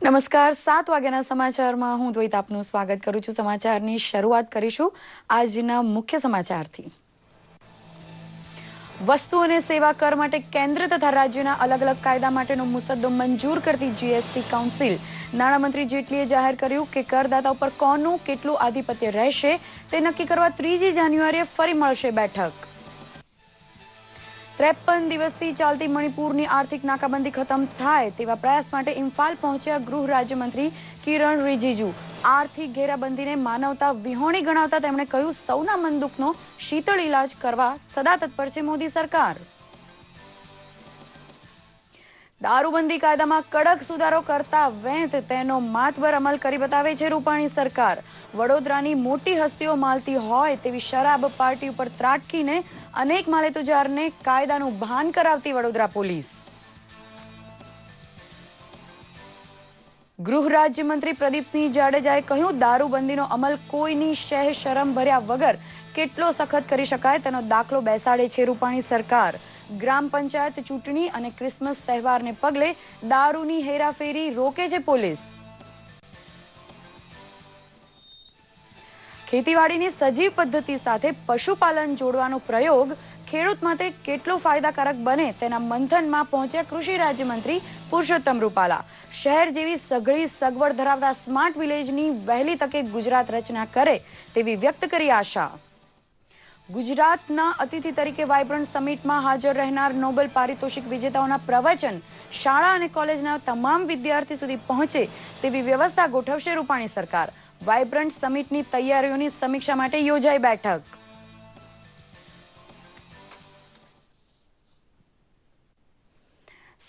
નમસ્કાર 7 વાગ્યાના સમાચારમાં હું દ્વૈત આપનું સ્વાગત કરું છું। સમાચારની શરૂઆત કરીશું આજના મુખ્ય સમાચારથી। વસ્તુ અને સેવા કર માટે કેન્દ્ર તથા રાજ્યના અલગ અલગ કાયદા માટેનો મુસદ્દો મંજૂર કરતી જીએસટી કાઉન્સિલ। નાણામંત્રી જેટલીએ જાહેર કર્યું કે કરદાતા ઉપર કોનું કેટલું આધિપત્ય રહેશે તે નક્કી કરવા 3 જાન્યુઆરીએ ફરી મળશે બેઠક। 53 દિવસથી ચાલતી મણિપુરની આર્થિક નાકાબંધી ખતમ થાય તેવા પ્રયાસ માટે ઇમ્ફાલ પહોંચ્યા ગૃહ રાજ્યમંત્રી કિરણ રિજિજુ। આર્થિક ઘેરાબંધીને માનવતા વિહોણી ગણાવતા તેમણે કહ્યું, સૌના મન દુઃખનો શીતળ ઇલાજ કરવા સદા તત્પર છે મોદી સરકાર। દારૂબંધી કાયદામાં કડક સુધારો કરતા વેંત તેનો માતબર અમલ કરી બતાવે છે રૂપાણી સરકાર। વડોદરાની મોટી હસ્તીઓ માલતી હોય તેવી શરાબ પાર્ટી ઉપર ત્રાટકીને અનેક માલેતુજારને કાયદાનું ભાન કરાવતી વડોદરા પોલીસ। ગૃહ રાજ્યમંત્રી પ્રદીપસિંહ જાડેજાએ કહ્યું, દારૂબંધીનો અમલ કોઈની શહ શરમ ભર્યા વગર કેટલો સખત કરી શકાય તેનો દાખલો બેસાડે છે રૂપાણી સરકાર। ગ્રામ પંચાયત ચૂંટણી અને ક્રિસમસ તહેવારને પગલે દારૂની હેરાફેરી રોકે છે પોલીસ। ખેતીવાડીની સજીવ પદ્ધતિ સાથે પશુપાલન જોડવાનો પ્રયોગ ખેડૂત માટે કેટલો ફાયદાકારક બને તેના મંથનમાં પહોંચ્યા કૃષિ રાજ્યમંત્રી પુરુષોત્તમ રૂપાલા। શહેર જેવી સઘળી સગવડ ધરાવતા સ્માર્ટ વિલેજની વહેલી તકે ગુજરાત રચના કરે તેવી વ્યક્ત કરી આશા। ગુજરાતના અતિથિ તરીકે વાઇબ્રન્ટ સમિટમાં હાજર રહેનાર નોબેલ પારિતોષિક વિજેતાઓના પ્રવચન શાળા અને કોલેજના તમામ વિદ્યાર્થી સુધી પહોંચે તેવી વ્યવસ્થા ગોઠવશે રૂપાણી સરકાર। વાઇબ્રન્ટ સમિટની તૈયારીઓની સમીક્ષા માટે યોજાઈ બેઠક।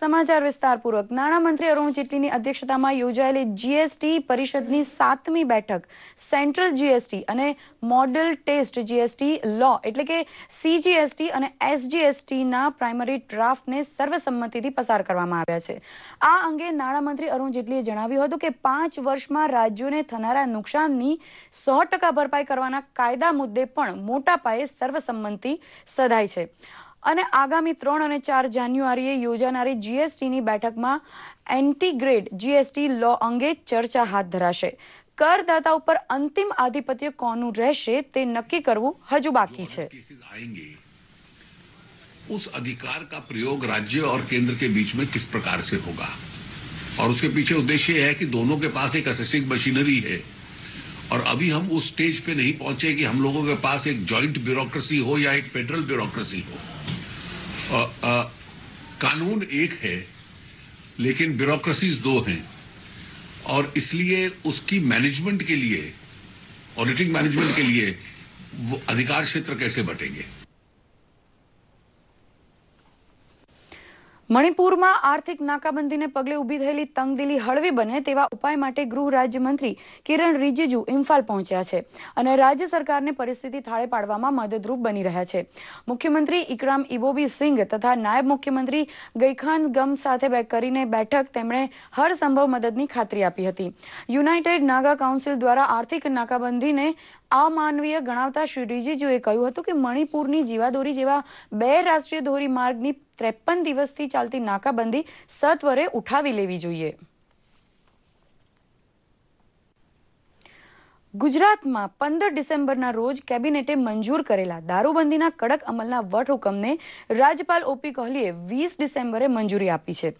સમાચાર વિસ્તારપૂર્વક। નાણામંત્રી અરુણ જેટલીની અધ્યક્ષતામાં યોજાયેલી જીએસટી પરિષદની 7મી બેઠક સેન્ટ્રલ જીએસટી અને મોડેલ ટેસ્ટ જીએસટી લો એટલે કે સીજીએસટી અને એસજીએસટીના પ્રાઇમરી ડ્રાફ્ટને સર્વસંમતિથી પસાર કરવામાં આવ્યા છે। આ અંગે નાણામંત્રી અરુણ જેટલીએ જણાવ્યું હતું કે 5 વર્ષમાં રાજ્યોને થનારા નુકસાનની 100% ભરપાઈ કરવાના કાયદા મુદ્દે પણ મોટા પાયે સર્વસંમતિ સધાઈ છે અને આગામી 3 અને 4 જાન્યુઆરીએ યોજાનારી જીએસટીની બેઠકમાં એન્ટીગ્રેડ જીએસટી લો અંગે ચર્ચા હાથ ધરાશે। કરદાતા ઉપર અંતિમ આધિપત્ય કોનું રહેશે તે નક્કી કરવું હજુ બાકી છે। उस अधिकार का प्रयोग राज्य और केंद्र के बीच में किस प्रकार से होगा और उसके पीछे उद्देश्य है कि दोनों के पास एक असेसिंग मशीनरी है और अभी हम उस स्टेज पे नहीं पहुंचे कि हम लोगों के पास एक जॉइंट ब्यूरोक्रेसी हो या एक फेडरल ब्यूरोक्रेसी हो। कानून एक है लेकिन ब्यूरोक्रेसीज 2 हैं और इसलिए उसकी मैनेजमेंट के लिए ऑडिटिंग मैनेजमेंट के लिए वो अधिकार क्षेत्र कैसे बटेंगे। મણિપુરમાં આર્થિક નાકાબંધીને પગલે ઊભી થયેલી તંગદિલી હળવી બને તેવા ઉપાય માટે ગૃહ રાજ્યમંત્રી કિરણ રિજિજુ ઇમ્ફાલ પહોંચ્યા છે અને રાજ્ય સરકારને પરિસ્થિતિ થાળે પાડવામાં મદદરૂપ બની રહ્યા છે। મુખ્યમંત્રી ઇકરામ ઇબોબી સિંઘ તથા નાયબ મુખ્યમંત્રી ગઈખાન ગમ સાથે કરીને બેઠક તેમણે હરસંભવ મદદની ખાતરી આપી હતી। યુનાઇટેડ નાગા કાઉન્સિલ દ્વારા આર્થિક નાકાબંધીને અમાનવીય ગણાવતા શ્રી રિજિજુએ કહ્યું હતું કે મણિપુરની જીવાદોરી જેવા 2 રાષ્ટ્રીય ધોરીમાર્ગની 53 દિવસથી ચાલતી નાકાબંધી સત્વરે ઉઠાવી લેવી જોઈએ। ગુજરાતમાં 15 ડિસેમ્બરના રોજ કેબિનેટે મંજૂર કરેલા દારૂબંધીના કડક અમલના વટહુકમને રાજ્યપાલ ઓપી કોહલીએ 20 ડિસેમ્બરે મંજૂરી આપી છે,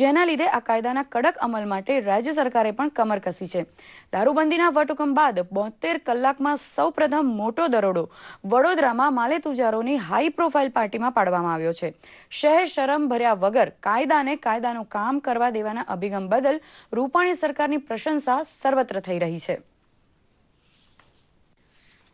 જેના લીધે આ કાયદાના કડક અમલ માટે રાજ્ય સરકારે પણ કમર કસી છે। દારૂબંધીના વટહુકમ બાદ 72 કલાકમાં સૌપ્રથમ મોટો દરોડો વડોદરામાં માલેતુજારોની હાઈ પ્રોફાઇલ પાર્ટીમાં પાડવામાં આવ્યો છે। શહેર શરમ ભર્યા વગર કાયદાનું કામ કરવા દેવાના અભિગમ બદલ રૂપાણી સરકારની પ્રશંસા સર્વત્ર થઈ રહી છે।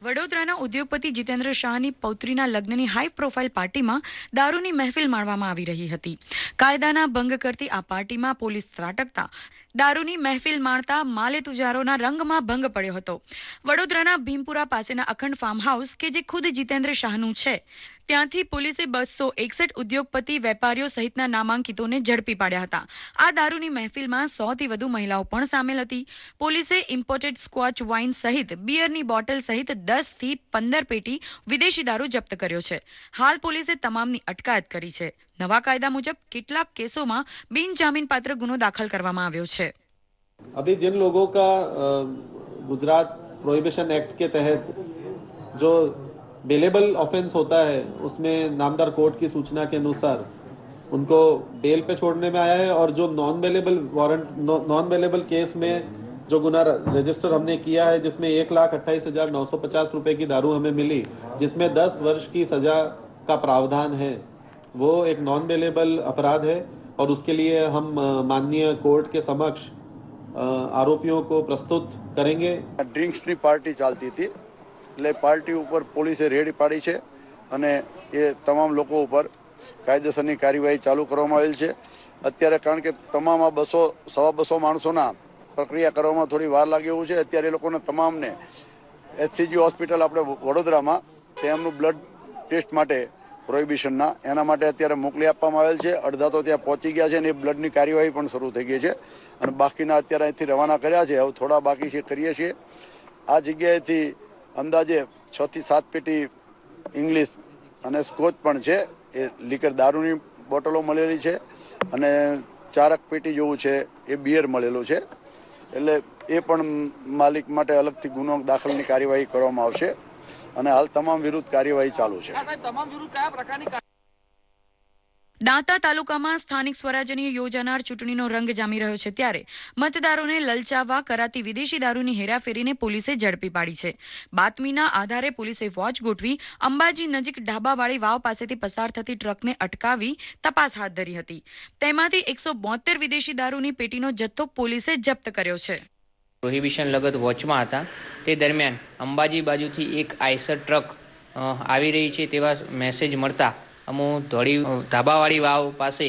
વડોદરાના ઉદ્યોગપતિ જીતેન્દ્ર શાહની પૌત્રીના લગ્નની હાઈ પ્રોફાઇલ પાર્ટીમાં દારૂની મહેફિલ માણવામાં આવી રહી હતી। કાયદાના ભંગ કરતી આ પાર્ટીમાં પોલીસ ત્રાટકતા દારૂની મહેફિલ માણતા માલેતુજારોના રંગમાં ભંગ પડ્યો હતો। વડોદરાના ભીમપુરા પાસેના અખંડ ફાર્મ હાઉસ કે જે ખુદ જીતેન્દ્ર શાહનું છે ત્યાંથી પોલીસે 261 ઉદ્યોગપતિ વેપારીઓ સહિતના નામાંકિતોને ઝડપી પાડ્યા હતા। આ દારૂની મહેફિલમાં 100થી વધુ મહિલાઓ પણ સામેલ હતી। પોલીસે ઇમ્પોર્ટેડ સ્કોચ વાઇન સહિત બિયરની બોટલ સહિત 10 થી 15 પેટી વિદેશી દારૂ જપ્ત કર્યો છે। હાલ પોલીસે તમામની અટકાયત કરી છે। નવા કાયદા મુજબ કેટલાક કેસોમાં બિનજામીનપાત્ર ગુનો દાખલ કરવામાં આવ્યો છે। अभी जिन लोगों का गुजरात प्रोहिबिशन एक्ट के तहत जो बेलेबल ऑफेंस होता है उसमें नामदार कोर्ट की सूचना के अनुसार उनको बेल पे छोड़ने में आया है, और जो नॉन बेलेबल केस में जो गुना रजिस्टर हमने किया है जिसमें 1,28,950 रुपए की दारू हमें मिली, जिसमें 10 वर्ष की सजा का प्रावधान है, वो एक नॉन बेलेबल अपराध है और उसके लिए हम माननीय कोर्ट के समक्ष आरोपियों को प्रस्तुत करेंगे। ડ્રિંક્સની પાર્ટી ચાલતી હતી એટલે પાર્ટી ઉપર પોલીસે રેડ પાડી છે અને એ તમામ લોકો ઉપર કાયદેસરની કાર્યવાહી ચાલુ કરવામાં આવેલ છે. અત્યારે કારણ કે તમામ આ 200-250 માણસોના પ્રક્રિયા કરવામાં થોડી વાર લાગે એવું છે. અત્યારે એ લોકોને તમામને એચસીજી હોસ્પિટલ આપણે વડોદરામાં તેમનું બ્લડ ટેસ્ટ માટે પ્રોહિબિશનના એના માટે અત્યારે મોકલી આપવામાં આવેલ છે. અડધા તો ત્યાં પહોંચી ગયા છે અને એ બ્લડની કાર્યવાહી પણ શરૂ થઈ ગઈ છે અને બાકીના અત્યારે અહીંથી રવાના કર્યા છે. હવે થોડા બાકી છે કરીએ છીએ. આ જગ્યાએથી અંદાજે 6 થી 7 પેટી ઇંગ્લિશ અને સ્કોચ પણ છે. એ લીકર દારૂની બોટલો મળેલી છે અને 4 પેટી જેવું છે એ બિયર મળેલું છે. એટલે એ પણ માલિક માટે અલગથી ગુનો દાખલની કાર્યવાહી કરવામાં આવશે અને હાલ તમામ વિરુદ્ધ કાર્યવાહી ચાલુ છે. દાંતા તાલુકામાં સ્થાનિક સ્વરાજ્યની યોજાનાર ચૂંટણીનો રંગ જામી રહ્યો છે ત્યારે મતદારોને લલચાવવા કરાતી વિદેશી દારૂની હેરાફેરીને પોલીસે ઝડપી પાડી છે. બાતમીના આધારે પોલીસે વોચ ગોઠવી અંબાજી નજીક ઢાબાવાળી વાવ પાસેથી પસાર થતી ટ્રકને અટકાવી તપાસ હાથ ધરી હતી. તેમાંથી 172 વિદેશી દારૂની પેટીનો જથ્થો પોલીસે જપ્ત કર્યો છે. પ્રોહિબિશન લગત વોચમાં હતા તે દરમિયાન અંબાજી બાજુથી એક આઈસર ટ્રક આવી રહી છે તેવા મેસેજ મળતા અમો ધોળી ધાબાવાળી વાવ પાસે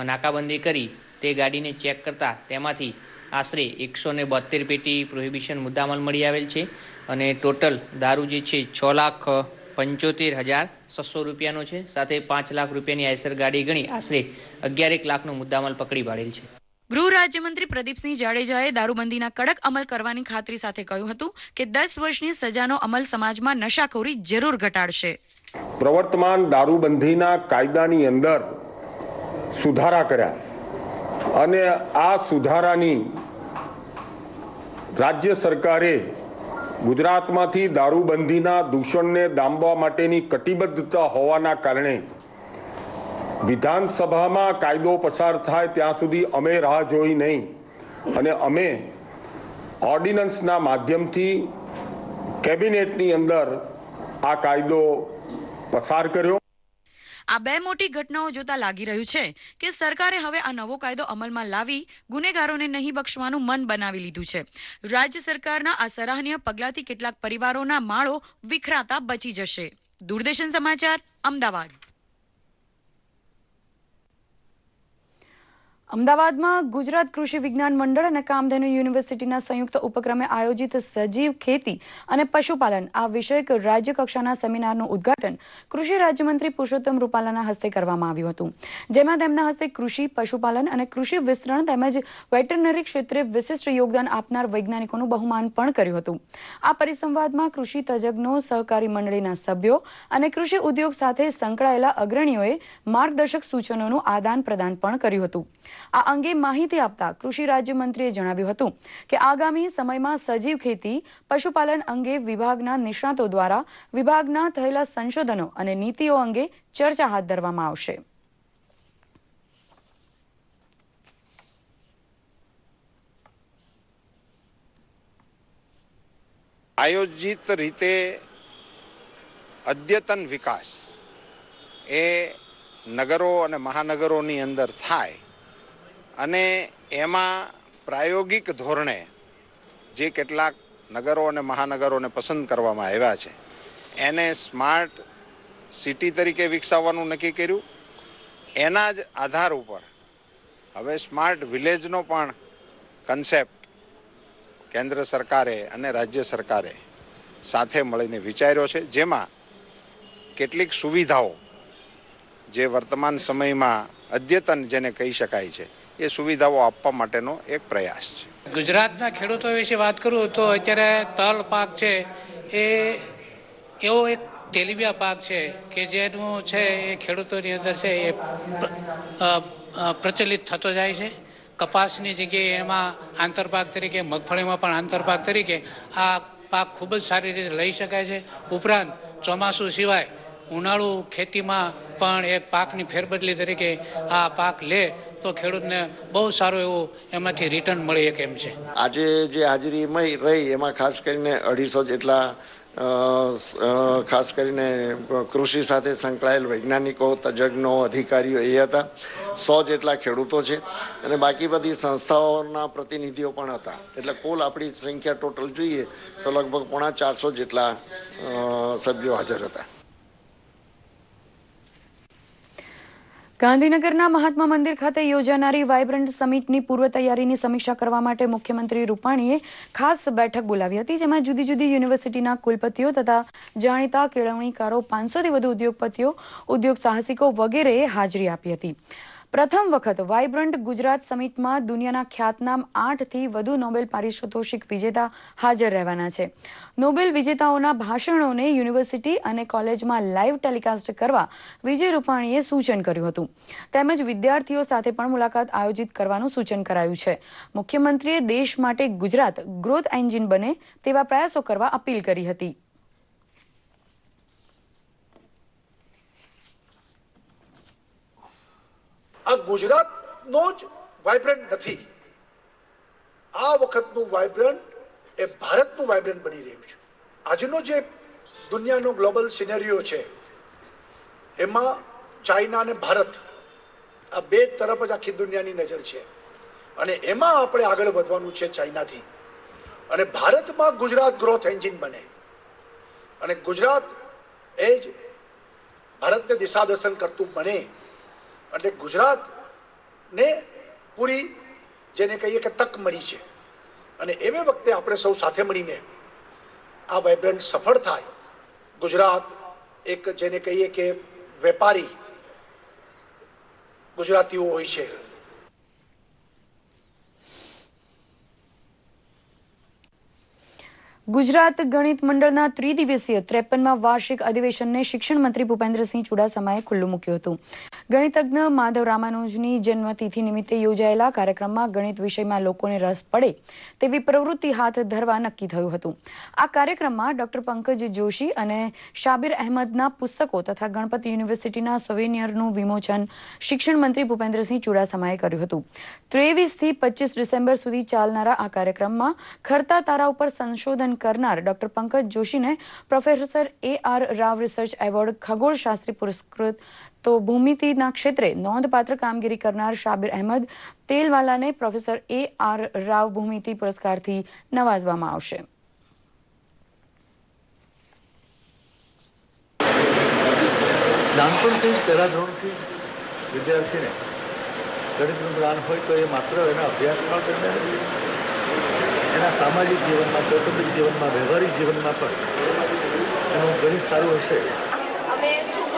નાકાબંધી કરી તે ગાડીને ચેક કરતા તેમાંથી આશરે 172 પેટી પ્રોહિબિશન મુદ્દામાલ મળી આવેલ છે અને ટોટલ દારૂ જે છે 6,75,600 રૂપિયાનો છે. સાથે 5 લાખ રૂપિયાની આઈસર ગાડી ગણી આશરે 11 લાખનો મુદ્દામાલ પકડી પાડેલ છે. ગૃહ રાજ્યમંત્રી પ્રદીપસિંહ જાડેજાએ દારૂબંધીના કડક અમલ કરવાની ખાતરી સાથે કહ્યું હતું કે 10 વર્ષની સજાનો અમલ સમાજમાં નશાખોરી જરૂર ઘટાડશે. પ્રવર્તમાન દારૂબંધીના કાયદાની અંદર સુધારા કર્યા અને આ સુધારાની રાજ્ય સરકારે ગુજરાતમાંથી દારૂબંધીના દૂષણને ડામવા માટેની કટિબદ્ધતા હોવાના કારણે વિધાનસભામાં કાયદો પસાર થાય ત્યાં સુધી અમે રાહ જોઈ નહીં અને અમે ઓર્ડિનન્સના માધ્યમથી કેબિનેટની અંદર આ કાયદો પસાર કર્યો. આ બે મોટી ઘટનાઓ જોતા લાગી રહ્યું છે કે સરકારે હવે આ નવો કાયદો અમલમાં લાવી ગુનેગારોને નહીં બક્ષવાનું મન બનાવી લીધું છે. રાજ્ય સરકારના આ સરાહનીય પગલાંથી કેટલાક પરિવારોના માળો વિખરાતા બચી જશે. દૂરદર્શન સમાચાર, અમદાવાદ. અમદાવાદમાં ગુજરાત કૃષિ વિજ્ઞાન મંડળ અને કામધેનુ યુનિવર્સિટીના સંયુક્ત ઉપક્રમે આયોજિત સજીવ ખેતી અને પશુપાલન આ વિષયક રાજ્ય કક્ષાના સેમિનારનું ઉદ્ઘાટન કૃષિ રાજ્યમંત્રી પુરુષોત્તમ રૂપાલાના હસ્તે કરવામાં આવ્યું હતું, જેમાં તેમના હસ્તે કૃષિ, પશુપાલન અને કૃષિ વિસ્તરણ તેમજ વેટરનરી ક્ષેત્રે વિશિષ્ટ યોગદાન આપનાર વૈજ્ઞાનિકોનું બહુમાન પણ કર્યું હતું. આ પરિસંવાદમાં કૃષિ તજજ્ઞો, સહકારી મંડળીના સભ્યો અને કૃષિ ઉદ્યોગ સાથે સંકળાયેલા અગ્રણીઓએ માર્ગદર્શક સૂચનોનું આદાન પ્રદાન પણ કર્યું હતું. આ અંગે માહિતી આપતા કૃષિ રાજ્યમંત્રીએ જણાવ્યું હતું કે આગામી સમયમાં સજીવ ખેતી, પશુપાલન અંગે વિભાગના નિષ્ણાતો દ્વારા વિભાગના થયેલા સંશોધનો અને નીતિઓ અંગે ચર્ચા હાથ ધરવામાં આવશે. આયોજિત રીતે અદ્યતન વિકાસ એ નગરો અને મહાનગરોની અંદર થાય અને એમાં પ્રાયોગિક ધોરણે જે કેટલાક નગરો અને મહાનગરોને પસંદ કરવામાં આવ્યા છે એને સ્માર્ટ સિટી તરીકે વિકસાવવાનું નક્કી કર્યું. એના જ આધાર ઉપર હવે સ્માર્ટ વિલેજનો પણ કન્સેપ્ટ કેન્દ્ર સરકારે અને રાજ્ય સરકારે સાથે મળીને વિચાર્યો છે, જેમાં કેટલીક સુવિધાઓ જે વર્તમાન સમયમાં અદ્યતન જેને કહી શકાય છે એ સુવિધાઓ આપવા માટેનો એક પ્રયાસ છે. ગુજરાતના ખેડૂતો વિશે વાત કરું તો અત્યારે તલ પાક છે એ એવો એક તેલીબિયા પાક છે કે જેનું છે એ ખેડૂતોની અંદર છે એ પ્રચલિત થતો જાય છે કપાસની જગ્યાએ એમાં આંતરપાક તરીકે, મગફળીમાં પણ આંતરપાક તરીકે આ પાક ખૂબ જ સારી રીતે લઈ શકાય છે. ઉપરાંત ચોમાસું સિવાય ઉનાળુ ખેતીમાં પણ એક પાકની ફેરબદલી તરીકે આ પાક લે તો ખેડૂતને બહુ સારું એવું એમાંથી રિટર્ન મળી શકે એમ છે. આજે જે હાજરી રહી એમાં ખાસ કરીને 250 જેટલા ખાસ કરીને કૃષિ સાથે સંકળાયેલ વૈજ્ઞાનિકો, તજજ્ઞો, અધિકારીઓ એ હતા. 100 જેટલા ખેડૂતો છે અને બાકી બધી સંસ્થાઓના પ્રતિનિધિઓ પણ હતા. એટલે કુલ આપણી સંખ્યા ટોટલ જોઈએ તો લગભગ 450 જેટલા સભ્યો હાજર હતા. ગાંધીનગરના મહાત્મા મંદિર ખાતે યોજાનારી વાઇબ્રન્ટ સમિટની પૂર્વ તૈયારીની સમીક્ષા કરવા માટે મુખ્યમંત્રી રૂપાણીએ ખાસ બેઠક બોલાવી હતી, જેમાં જુદી જુદી યુનિવર્સિટીના કુલપતિઓ તથા જાણીતા કેળવણીકારો, 500થી વધુ ઉદ્યોગપતિઓ, ઉદ્યોગ સાહસિકો વગેરેએ હાજરી આપી હતી. પ્રથમ વખત વાઇબ્રન્ટ ગુજરાત સમિટમાં દુનિયાના ખ્યાતનામ 8થી વધુ નોબેલ પારિતોષિક વિજેતા હાજર રહેવાના છે. નોબેલ વિજેતાઓના ભાષણોને યુનિવર્સિટી અને કોલેજમાં લાઈવ ટેલિકાસ્ટ કરવા વિજય રૂપાણીએ સૂચન કર્યું હતું. તેમજ વિદ્યાર્થીઓ સાથે પણ મુલાકાત આયોજિત કરવાનું સૂચન કરાયું છે. મુખ્યમંત્રીએ દેશ માટે ગુજરાત ગ્રોથ એન્જિન બને તેવા પ્રયાસો કરવા અપીલ કરી હતી. આ ગુજરાતનો જ વાઇબ્રન્ટ નથી, આ વખતનું વાઇબ્રન્ટ એ ભારતનું વાઇબ્રન્ટ બની રહ્યું છે. આજનો જે દુનિયાનો ગ્લોબલ સિનેરિયો છે એમાં ચાઇના અને ભારત આ બે તરફ જ આખી દુનિયાની નજર છે અને એમાં આપણે આગળ વધવાનું છે ચાઇનાથી. અને ભારતમાં ગુજરાત ગ્રોથ એન્જિન બને અને ગુજરાત એ જ ભારતને દિશાદર્શન કરતું બને એટલે ગુજરાતને પૂરી જેને કહીએ કે તક મળી છે અને એવે વખતે આપણે સૌ સાથે મળીને આ વાઇબ્રન્ટ સફળ થાય. ગુજરાત એક જેને કહીએ કે વેપારી ગુજરાતીઓ હોય છે. ગુજરાત ગણિત મંડળના ત્રિદિવસીય 53મા વાર્ષિક અધિવેશનને શિક્ષણ મંત્રી ભૂપેન્દ્રસિંહ ચુડાસમાએ ખુલ્લું મૂક્યું હતું. ગણિતજ્ઞ માધવ રામાનુજની જન્મતિથિ નિમિત્તે યોજાયેલા કાર્યક્રમમાં ગણિત વિષયમાં લોકોને રસ પડે તેવી પ્રવૃત્તિ હાથ ધરવા નક્કી થયું હતું. આ કાર્યક્રમમાં ડોક્ટર પંકજ જોશી અને શાબિર અહેમદના પુસ્તકો તથા ગણપત યુનિવર્સિટીના સોવેનિયરનું વિમોચન શિક્ષણ મંત્રી ભૂપેન્દ્રસિંહ ચુડાસમાએ કર્યું હતું. 23થી 25 ડિસેમ્બર સુધી ચાલનારા આ કાર્યક્રમમાં ખરતા તારા ઉપર સંશોધન કરનાર ડોક્ટર પંકજ જોશીને professor AR Rao research award, ખગોળશાસ્ત્રી પુરસ્કૃત તો ભૂમિતિના ક્ષેત્રે નોંધપાત્ર કામગીરી કરનાર શાબિર અહેમદ તેલવાલાને પ્રોફેસર AR રાવ ભૂમિતિ પુરસ્કારથી નવાજવામાં આવશે. નાનપણથી પહેલા ધોરણથી વિદ્યાર્થીને ગણિતનું જ્ઞાન હોય તો એ માત્ર એના અભ્યાસકાળ દરમિયાન એના સામાજિક જીવનમાં, કૌટુંબિક જીવનમાં, વ્યવહારિક જીવનમાં પણ એનું ગણિત સારું હશે. અમે ખૂબ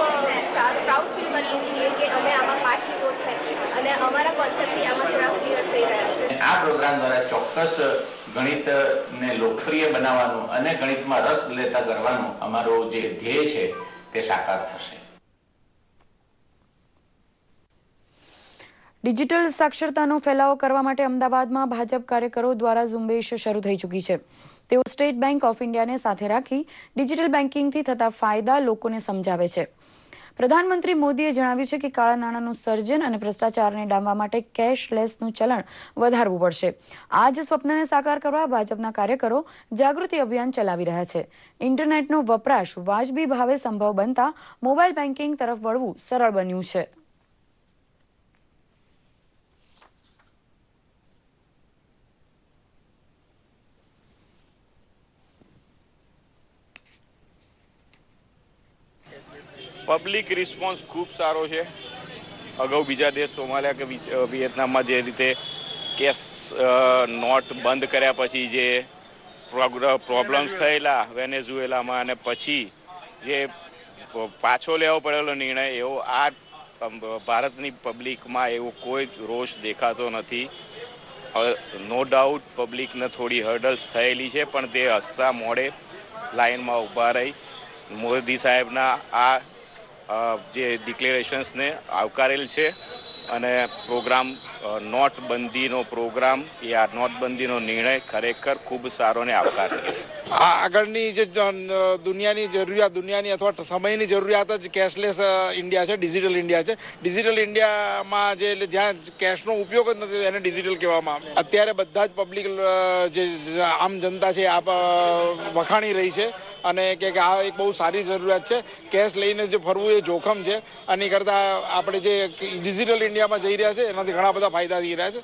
પ્રાઉડ ફીલ કરીએ છીએ કે અમે આમાં પાર્ટિકો છે અને અમારા કોન્સેપ્ટથી આમાં થોડા ક્લિયર થઈ રહ્યા છે. આ પ્રોગ્રામ દ્વારા ચોક્કસ ગણિતને લોકપ્રિય બનાવવાનું અને ગણિતમાં રસ લેતા કરવાનું અમારો જે ધ્યેય છે તે સાકાર થશે. ડિજિટલ સાક્ષરતાનો ફેલાવો કરવા માટે અમદાવાદમાં ભાજપ કાર્યકરો દ્વારા ઝુંબેશ શરૂ થઈ ચૂકી છે. તેઓ સ્ટેટ બેંક ઓફ ઇન્ડિયાને સાથે રાખી ડિજિટલ બેન્કિંગથી થતા ફાયદા લોકોને સમજાવે છે. પ્રધાનમંત્રી મોદીએ જણાવ્યું છે કે કાળા નાણાંનું સર્જન અને ભ્રષ્ટાચારને ડામવા માટે કેશલેસનું ચલણ વધારવું પડશે. આ જ સ્વપ્નને સાકાર કરવા ભાજપના કાર્યકરો જાગૃતિ અભિયાન ચલાવી રહ્યા છે. ઇન્ટરનેટનો વપરાશ વાજબી ભાવે સંભવ બનતા મોબાઈલ બેન્કિંગ તરફ વળવું સરળ બન્યું છે. પબ્લિક રિસ્પોન્સ ખૂબ સારો છે. અગાઉ બીજા દેશ સોમાલિયા કે વિયેતનામમાં જે રીતે કેશ નોટ બંધ કર્યા પછી જે પ્રોબ્લેમ્સ થયેલા વેનેઝુએલામાં અને પછી જે પાછો લેવો પડેલો નિર્ણય, એવો આ ભારતની પબ્લિકમાં એવો કોઈ રોષ દેખાતો નથી. નો ડાઉટ પબ્લિકને થોડી હર્ડલ્સ થયેલી છે, પણ તે હસતા મોડે લાઇનમાં ઊભા રહી મોદી સાહેબના આ જે ડિક્લેરેશન્સને આવકારેલ છે અને પ્રોગ્રામ નોટબંધીનો પ્રોગ્રામ એ આ નોટબંધીનો નિર્ણય ખરેખર ખૂબ સારો અને આવકાર્ય છે. આગળની જે દુનિયાની અથવા સમયની જરૂરિયાત જ કેશલેસ ઇન્ડિયા છે, ડિજિટલ ઇન્ડિયા છે. ડિજિટલ ઇન્ડિયામાં જે જ્યાં કેશનો ઉપયોગ જ નથી એને ડિજિટલ કહેવામાં આવે. અત્યારે બધા જ પબ્લિક જે આમ જનતા છે આ વખાણી રહી છે અને કે આ એક બહુ સારી જરૂરિયાત છે. કેશ લઈને જે ફરવું એ જોખમ છે. આની કરતાં આપણે જે ડિજિટલ ઇન્ડિયામાં જઈ રહ્યા છે એનાથી ઘણા બધા ફાયદા થઈ રહ્યા છે.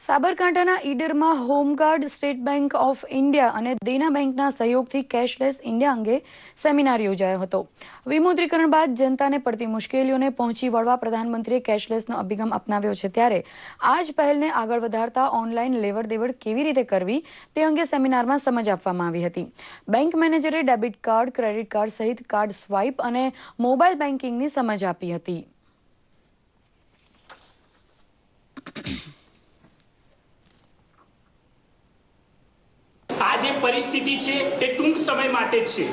સાબરકાંઠાના ઈડરમાં home guard, state bank of India અને દેના બેંકના સહયોગથી કેશલેસ ઇન્ડિયા અંગે સેમિનાર યોજાયો હતો. વિમુદ્રીકરણ બાદ જનતાને પડતી મુશ્કેલીઓને પહોંચી વળવા પ્રધાનમંત્રીએ કેશલેસનો અભિગમ અપનાવ્યો છે. ત્યારે આ જ પહેલને આગળ વધારતા ઓનલાઈન લેવડ દેવડ કેવી રીતે કરવી તે અંગે સેમિનારમાં સમજ આપવામાં આવી હતી. બેંક મેનેજરે ડેબિટ કાર્ડ, ક્રેડિટ કાર્ડ સહિત કાર્ડ સ્વાઇપ અને મોબાઈલ બેન્કિંગની સમજ આપી હતી. આ જે પરિસ્થિતિ છે તે ટૂંક સમય માટે જ છે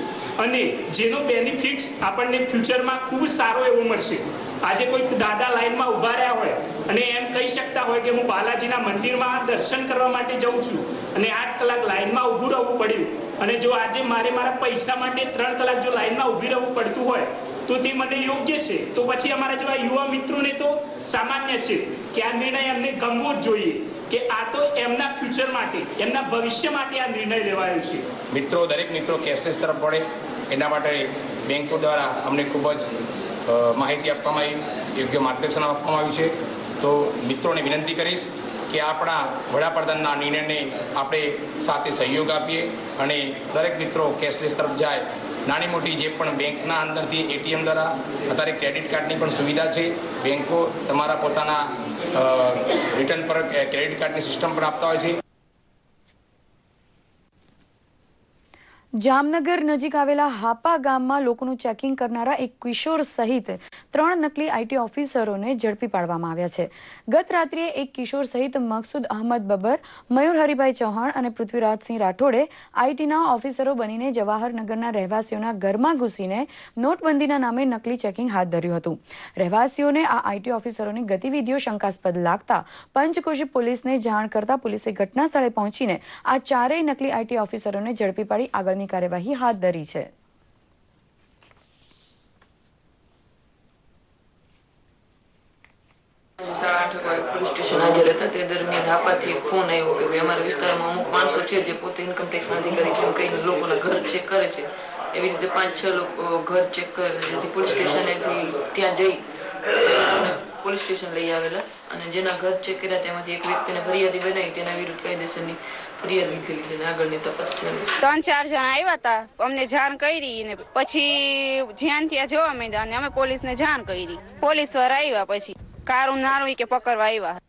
અને જેનો બેનિફિટ્સ આપણને ફ્યુચરમાં ખૂબ સારો એવો મળશે. આજે કોઈ દાદા લાઈનમાં ઊભા રહ્યા હોય અને એમ કહી શકતા હોય કે હું બાલાજીના મંદિરમાં દર્શન કરવા માટે જઉં છું અને 8 કલાક લાઈનમાં ઊભું રહેવું પડ્યું અને જો આજે મારા પૈસા માટે 3 કલાક જો લાઈનમાં ઊભી રહેવું પડતું હોય તો તે મને યોગ્ય છે, તો પછી અમારા જેવા યુવા મિત્રોને તો સામાન્ય છે કે આ નિર્ણય એમને ગમવો જ જોઈએ કે આ તો એમના ફ્યુચર માટે, એમના ભવિષ્ય માટે આ નિર્ણય લેવાયો છે. દરેક મિત્રો કેશલેસ તરફ વળે એના માટે બેંકો દ્વારા અમને ખૂબ જ માહિતી આપવામાં આવી, યોગ્ય માર્ગદર્શન આપવામાં આવ્યું છે. તો મિત્રોને વિનંતી કરીશ કે આપણા વડાપ્રધાનના નિર્ણયને આપણે સાથે સહયોગ આપીએ અને દરેક મિત્રો કેશલેસ તરફ જાય. નાની મોટી જે પણ બેંકના અંદરથી એટીએમ દ્વારા અત્યારે ક્રેડિટ કાર્ડની પણ સુવિધા છે. બેંકો તમારા પોતાના રિટર્ન પર ક્રેડિટ કાર્ડની સિસ્ટમ પણ આપતા હોય છે. જામનગર નજીક આવેલા હાપા ગામમાં લોકોનું ચેકિંગ કરનારા એક કિશોર સહિત 3 નકલી આઈટી ઓફિસરોને ઝડપી પાડવામાં આવ્યા છે. ગત રાત્રિએ એક કિશોર સહિત મકસૂદ અહમદ બબર, મયુર હરિભાઈ ચૌહાણ અને પૃથ્વીરાજસિંહ રાઠોડે આઈટીના ઓફિસરો બનીને જવાહરનગરના રહેવાસીઓના ઘરમાં ઘૂસીને નોટબંધીના નામે નકલી ચેકિંગ હાથ ધર્યું હતું. રહેવાસીઓને આ આઈટી ઓફિસરોની ગતિવિધિઓ શંકાસ્પદ લાગતા પંચકોશી પોલીસને જાણ કરતા પોલીસે ઘટના સ્થળે પહોંચીને આ 4 નકલી આઈટી ઓફિસરોને ઝડપી પાડી આગળની કાર્યવાહી હાથ ધરી છે. પોલીસ સ્ટેશન હાજર હતા તે દરમિયાન હાપાથી ફોન આવ્યો કે અમારા વિસ્તારમાં અમુક માણસો છે જે પોતે ઇન્કમ ટેક્સના અધિકારી છે કઈ લોકોના ઘર ચેક કરે છે. એવી રીતે 5-6 લોકો ઘર ચેક કરે જેથી પોલીસ સ્ટેશનેથી ત્યાં જઈ પોલીસ સ્ટેશન લઈ આવેલા અને જેના ઘર ચેક કર્યા તેમાંથી એક વ્યક્તિને ફરિયાદી બનાવી તેના વિરુદ્ધ કાયદેસરની ફરિયાદ લીધેલી છે. આગળની તપાસ છે. 3-4 જણા આવ્યા હતા, અમને જાણ કરી ને પછી જ્યાં ત્યાં જોવા માંડ્યા અને અમે પોલીસને જાણ કરી. પોલીસ વાળા આવ્યા પછી કારું નારવી કે પકડવા આવ્યા.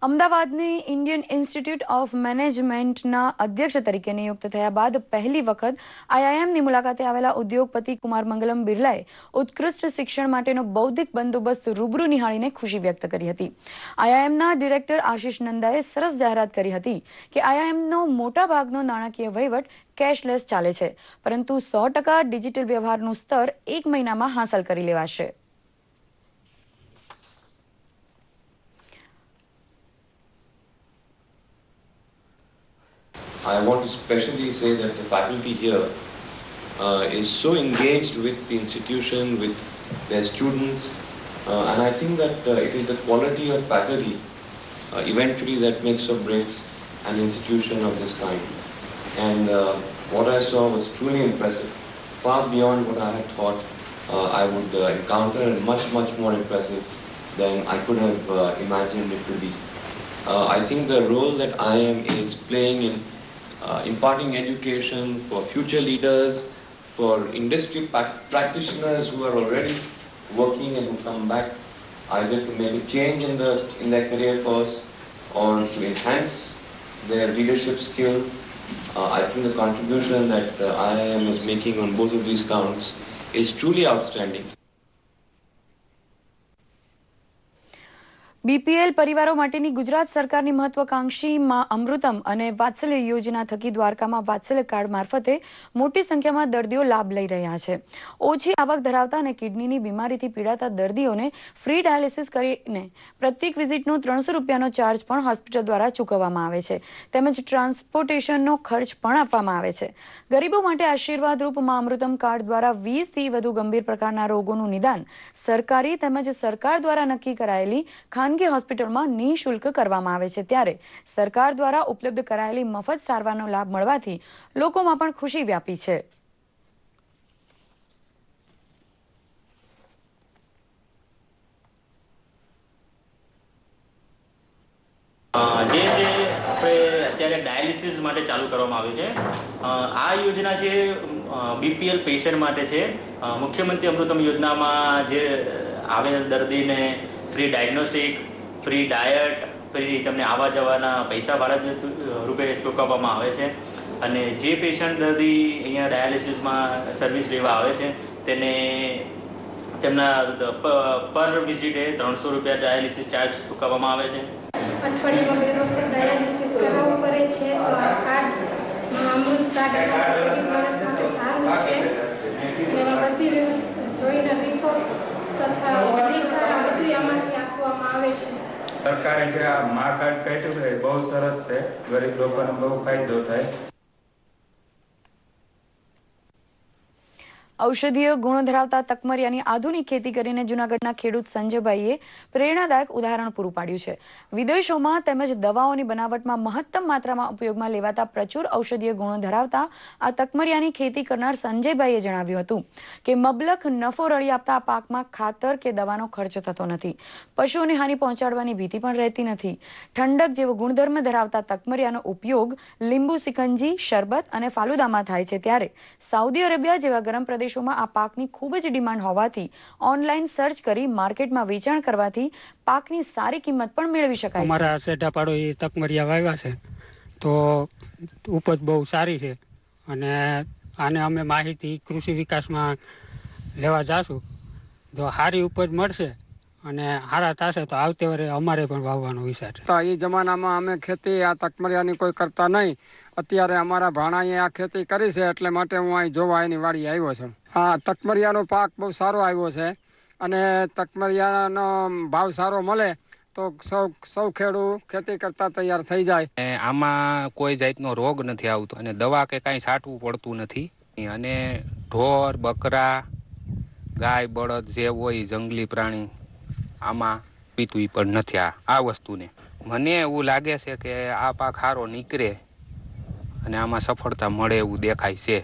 અમદાવાદની ઇન્ડિયન ઇન્સ્ટિટ્યૂટ ઓફ મેનેજમેન્ટના અધ્યક્ષ તરીકે નિયુક્ત થયા બાદ પહેલી વખત આઈઆઈએમની મુલાકાતે આવેલા ઉદ્યોગપતિ કુમાર મંગલમ બિરલાએ ઉત્કૃષ્ટ શિક્ષણ માટેનો બૌદ્ધિક બંદોબસ્ત રૂબરૂ નિહાળીને ખુશી વ્યક્ત કરી હતી. આઈઆઈએમના ડિરેક્ટર આશિષ નંદાએ સરસ જાહેરાત કરી હતી કે આઈઆઈએમનો મોટા ભાગનો નાણાકીય વહીવટ કેશલેસ ચાલે છે, પરંતુ 100% ડિજિટલ વ્યવહારનું સ્તર 1 મહિનામાં હાંસલ કરી લેવાશે. I want to specially say that the faculty here is so engaged with the institution, with their students, and I think that it is the quality of faculty eventually that makes or breaks an institution of this kind. And what I saw was truly impressive, far beyond what I had thought I would encounter, and much more impressive than I could have imagined it to be. I think the role that IIM is playing in imparting education for future leaders, for industry practitioners who are already working and who come back either to make a change in their career course or to enhance their leadership skills. I think the contribution that IIM is making on both of these counts is truly outstanding. BPL પરિવારો માટેની ગુજરાત સરકારની મહત્વાકાંક્ષી માં અમૃતમ અને વાત્સલ્ય યોજના થકી દ્વારકામાં વાત્સલ્ય card મારફતે મોટી સંખ્યામાં દર્દીઓ લાભ લઈ રહ્યા છે. ઓછી આવક ધરાવતા અને કિડનીની બીમારીથી પીડાતા દર્દીઓને ફ્રી ડાયાલિસિસ કરીને પ્રત્યેક વિઝિટનો 300 રૂપિયાનો ચાર્જ પણ હોસ્પિટલ દ્વારા ચૂકવવામાં આવે છે. તેમજ ટ્રાન્સપોર્ટેશનનો ખર્ચ પણ આપવામાં આવે છે. ગરીબો માટે આશીર્વાદરૂપ માં અમૃતમ કાર્ડ દ્વારા 20 થી વધુ ગંભીર પ્રકારના રોગોનું નિદાન સરકારી તેમજ સરકાર દ્વારા નક્કી કરાયેલી ખાનગી હોસ્પિટલમાં નિઃશુલ્ક કરવામાં આવે છે. ત્યારે સરકાર દ્વારા ઉપલબ્ધ કરાયેલી મફત સારવારનો લાભ મળવાથી લોકોમાં પણ ખુશી વ્યાપી છે. જે આપણે અત્યારે ડાયાલિસિસ માટે ચાલુ કરવામાં આવ્યું છે, આ યોજના છે બીપીએલ પેશન્ટ માટે છે. મુખ્યમંત્રી અમૃતમ યોજનામાં જે આવેલ દર્દીને free diagnostic, free diet, free તમને આવવા જવાના પૈસા ભાડા રૂપે ચૂકવવામાં આવે છે. અને જે પેશન્ટ દર્દી અહીંયા ડાયાલિસિસમાં સર્વિસ લેવા આવે છે તેને તેમના પર વિઝિટે 300 રૂપિયા ડાયાલિસિસ ચાર્જ ચૂકવવામાં આવે છે. અઠવાડિયામાં 2 વખત ડાયાલિસિસ કરાવવું પડે છે. તો આ કાર્ડ અમૃત કાર્ડ ગરીબ માણસ માટે સારું છે. એમાં બધી લોહીના રિપોર્ટ તથા બધું આમાંથી આપવામાં આવે છે. સરકારે જે આ મા કાર્ડ કાઢ્યું છે બહુ સરસ છે. ગરીબ લોકોને બહુ ફાયદો થાય. ઔષધીય ગુણો ધરાવતા તકમરિયાની આધુનિક ખેતી કરીને જૂનાગઢના ખેડૂત સંજયભાઈએ પ્રેરણાદાયક ઉદાહરણ પૂરું પાડ્યું છે. વિદેશોમાં તેમજ દવાઓની બનાવટમાં મહત્તમ માત્રામાં ઉપયોગમાં લેવાતા પ્રચુર ઔષધીય ગુણો ધરાવતા આ તકમરિયાની ખેતી કરનાર સંજયભાઈએ જણાવ્યું હતું કે મબલખ નફો રળી આપતા આ પાકમાં ખાતર કે દવાનો ખર્ચ થતો નથી. પશુઓને હાનિ પહોંચાડવાની ભીતિ પણ રહેતી નથી. ઠંડક જેવો ગુણધર્મ ધરાવતા તકમરિયાનો ઉપયોગ લીંબુ સિકંજી, શરબત અને ફાલુદામાં થાય છે. ત્યારે સાઉદી અરેબિયા જેવા ગરમ પ્રદેશોમાં આ પાકની ખૂબ જ ડિમાન્ડ હોવાથી ઓનલાઈન સર્ચ કરી માર્કેટમાં વેચાણ કરવાથી પાકની સારી કિંમત પણ મેળવી શકાય છે. અમારા સેઢાપાડો એ તકમરિયા વાવ્યા છે તો ઉપજ બહુ સારી છે અને આને અમે માહિતી કૃષિ વિકાસમાં લેવા જાશું. જો સારી ઉપજ મળશે અને સારા થશે તો આવતી વર્ષે અમારે પણ વાવવાનો વિચાર છે. એ જમાનામાં અમે ખેતી આ તકમરિયાની કોઈ કરતા નહીં. અત્યારે અમારા ભાણાએ આ ખેતી કરી છે એટલે માટે હું અહીં જોવા એની વાડી આવ્યો છું. હા, તકમરિયાનો પાક બહુ સારો આવ્યો છે અને તકમરિયાનો ભાવ સારો મળે તો સૌ ખેડૂત ખેતી કરતા તૈયાર થઈ જાય. આમાં કોઈ જાતનો રોગ નથી આવતો અને દવા કે કાંઈ છાંટવું પડતું નથી. અને ઢોર, બકરા, ગાય, બળદ જે હોય જંગલી પ્રાણી આમાં પીતું પણ નથી આ વસ્તુને. મને એવું લાગે છે કે આ પાક સારો નીકળે અને આમાં સફળતા મળે એવું દેખાય છે.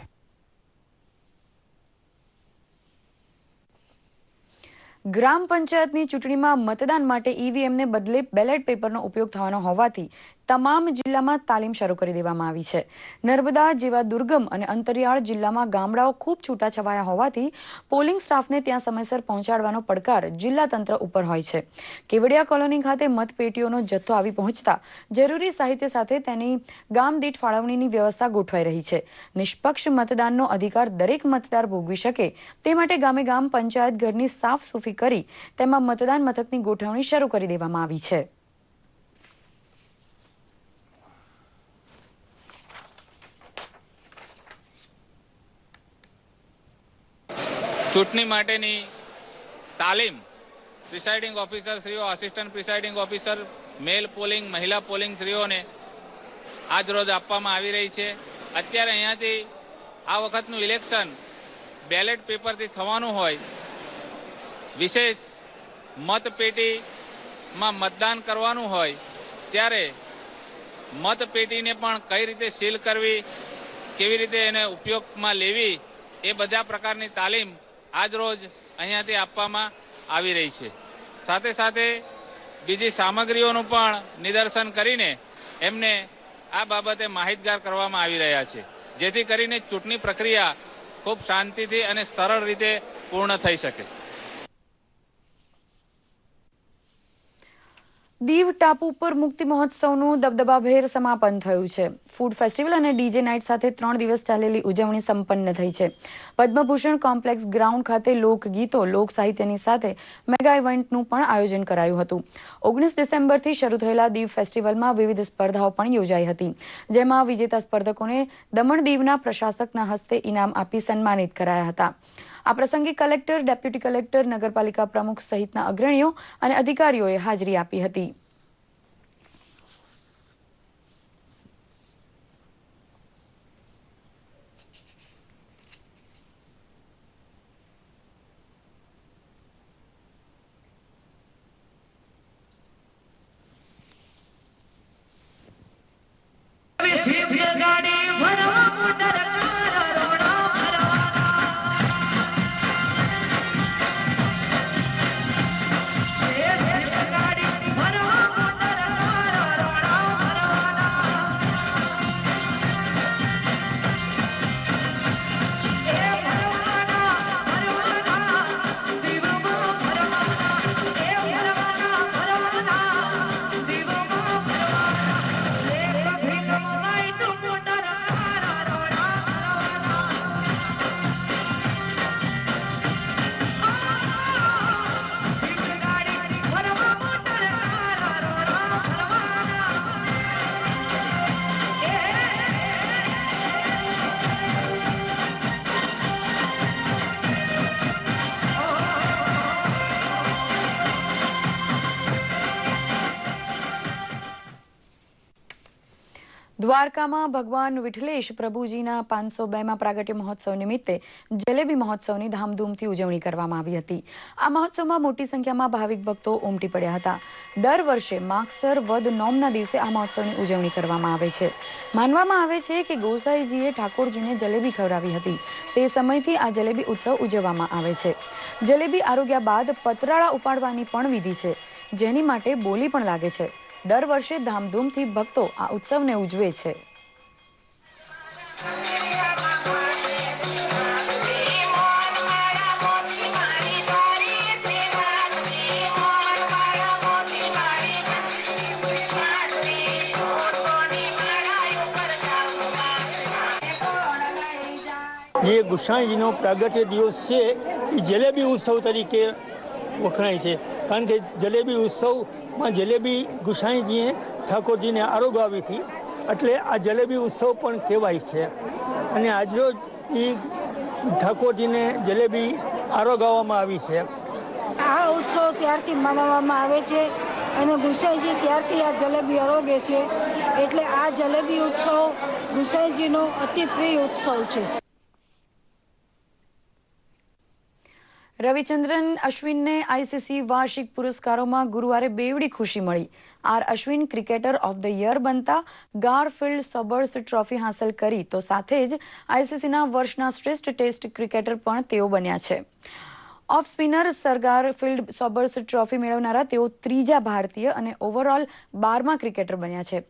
ગ્રામ પંચાયતની ચૂંટણીમાં મતદાન માટે ઈવીએમને બદલે બેલેટ પેપરનો ઉપયોગ થવાનો હોવાથી તમામ જિલ્લામાં તાલીમ શરૂ કરી દેવામાં આવી છે. નર્મદા જેવા દુર્ગમ અને અંતરિયાળ જિલ્લામાં ગામડાઓ ખૂબ છૂટાછવાયા હોવાથી પોલિંગ સ્ટાફને ત્યાં સમયસર પહોંચાડવાનો પડકાર જિલ્લા તંત્ર ઉપર હોય છે. કેવડિયા કોલોની ખાતે મતપેટીઓનો જથ્થો આવી પહોંચતા જરૂરી સાહિત્ય સાથે તેની ગામ દીઠ ફાળવણીની વ્યવસ્થા ગોઠવાઈ રહી છે. નિષ્પક્ષ મતદાનનો અધિકાર દરેક મતદાર ભોગવી શકે તે માટે ગામે ગામ પંચાયત ઘરની સાફ સફાઈ કરી તેમાં મતદાન મથકની ગોઠવણી શરૂ કરી દેવામાં આવી છે. ચૂંટણી માટેની તાલીમ પ્રિસાઇડિંગ ઓફિસર શ્રીઓ, assistant presiding officer, male polling, મહિલા પોલિંગ શ્રીઓને આજ રોજ આપવામાં આવી રહી છે. અત્યારે અહીંયાથી આ વખતનું ઇલેક્શન બેલેટ પેપરથી થવાનું હોય, વિશેષ મતપેટીમાં મતદાન કરવાનું હોય ત્યારે મતપેટીને પણ કઈ રીતે સીલ કરવી, કેવી રીતે એને ઉપયોગમાં લેવી એ બધા પ્રકારની તાલીમ આજ રોજ અહીંયાથી આપવામાં આવી રહી છે. સાથે સાથે બીજી સામગ્રીઓનું પણ નિદર્શન કરીને એમને આ બાબતે માહિતગાર કરવામાં આવી રહ્યા છે, જેથી કરીને ચૂંટણી પ્રક્રિયા ખૂબ શાંતિથી અને સરળ રીતે પૂર્ણ થઈ શકે. દીવ ટાપુ પર મુક્તિ મહોત્સવનું દબદબાભેર સમાપન થયું છે. ફૂડ ફેસ્ટિવલ અને ડીજે નાઇટ સાથે 3 દિવસ ચાલેલી ઉજવણી સંપન્ન થઈ છે. પદ્મભૂષણ કોમ્પ્લેક્સ ગ્રાઉન્ડ ખાતે લોકગીતો, લોક સાહિત્યની સાથે મેગા ઇવેન્ટનું પણ આયોજન કરાયું હતું. 19 ડિસેમ્બરથી શરૂ થયેલા દીવ ફેસ્ટિવલમાં વિવિધ સ્પર્ધાઓ પણ યોજાઈ હતી, જેમાં વિજેતા સ્પર્ધકોને દમણ દીવના પ્રશાસકના હસ્તે ઇનામ આપી સન્માનિત કરાયા હતા. આ પ્રસંગે કલેક્ટર, ડેપ્યુટી કલેક્ટર, નગરપાલિકા પ્રમુખ સહિતના અગ્રણીઓ અને અધિકારીઓએ હાજરી આપી હતી. દ્વારકામાં ભગવાન વિઠ્ઠલેશ પ્રભુજીના 502માં પ્રાગટ્ય મહોત્સવ નિમિત્તે જલેબી મહોત્સવની ધામધૂમથી ઉજવણી કરવામાં આવી હતી. આ મહોત્સવમાં મોટી સંખ્યામાં ભાવિક ભક્તો ઉમટી પડ્યા હતા. દર વર્ષે માગસર વદ નોમના દિવસે આ મહોત્સવની ઉજવણી કરવામાં આવે છે. માનવામાં આવે છે કે ગોસાઈજીએ ઠાકોરજીને જલેબી ખવડાવી હતી. તે સમયથી આ જલેબી ઉત્સવ ઉજવવામાં આવે છે. જલેબી આરોગ્યા બાદ પતરાળા ઉપાડવાની પણ વિધિ છે, જેની માટે બોલી પણ લાગે છે. દર વર્ષે ધામધૂમથી ભક્તો આ ઉત્સવને ઉજવે છે. જે ગુસાઈજીનો પ્રાગટ્ય દિવસ છે એ જલેબી ઉત્સવ તરીકે વખણાય છે, કારણ કે જલેબી ઉત્સવમાં જલેબી ગુસાઈજીએ ઠાકોરજીને આરોગાવી હતી, એટલે આ જલેબી ઉત્સવ પણ કહેવાય છે. અને આજરોજ એ ઠાકોરજીને જલેબી આરોગાવવામાં આવી છે. આ ઉત્સવ ત્યારથી મનાવવામાં આવે છે અને ગુસાઈજી ત્યારથી આ જલેબી આરોગે છે, એટલે આ જલેબી ઉત્સવ ગુસાઈજીનો અતિ પ્રિય ઉત્સવ છે. રવિચંદ્રન અશ્વિનને આઈસીસી વાર્ષિક પુરસ્કારોમાં ગુરુવારે બેવડી ખુશી મળી. R Ashwin cricketer of the year બનતા ગારફિલ્ડ સોબર્સ ટ્રોફી હાંસલ કરી, તો સાથે જ આઈસીસીના વર્ષના શ્રેષ્ઠ ટેસ્ટ ક્રિકેટર પણ તેઓ બન્યા છે. Off spinner sir Garfield Sobers trophy મેળવનારા તેઓ ત્રીજા ભારતીય અને ઓવરઓલ 12મા ક્રિકેટર બન્યા છે.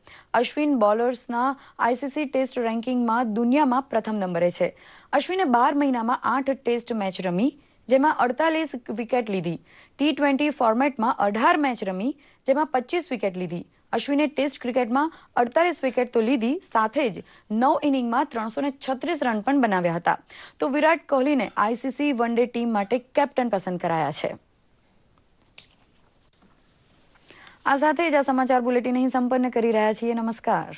અશ્વિન બોલર્સના આઈસીસી ટેસ્ટ રેન્કિંગમાં દુનિયામાં પ્રથમ નંબરે છે. અશ્વિને 12 મહિનામાં 8 ટેસ્ટ મેચ રમી, જેમાં 48 વિકેટ લીધી. T20 ફોર્મેટમાં 18 મેચ રમી, જેમાં 25 વિકેટ લીધી. અશ્વિને ટેસ્ટ ક્રિકેટમાં 48 વિકેટ તો લીધી, સાથે જ 9 ઇનિંગમાં 336 રન પણ બનાવ્યા હતા. તો વિરાટ કોહલીને આઈસીસી વન ડે ટીમ માટે કેપ્ટન પસંદ કરાયા છે. આ સાથે જ આ સમાચાર બુલેટિન અહીં સંપન્ન કરી રહ્યા છીએ. નમસ્કાર.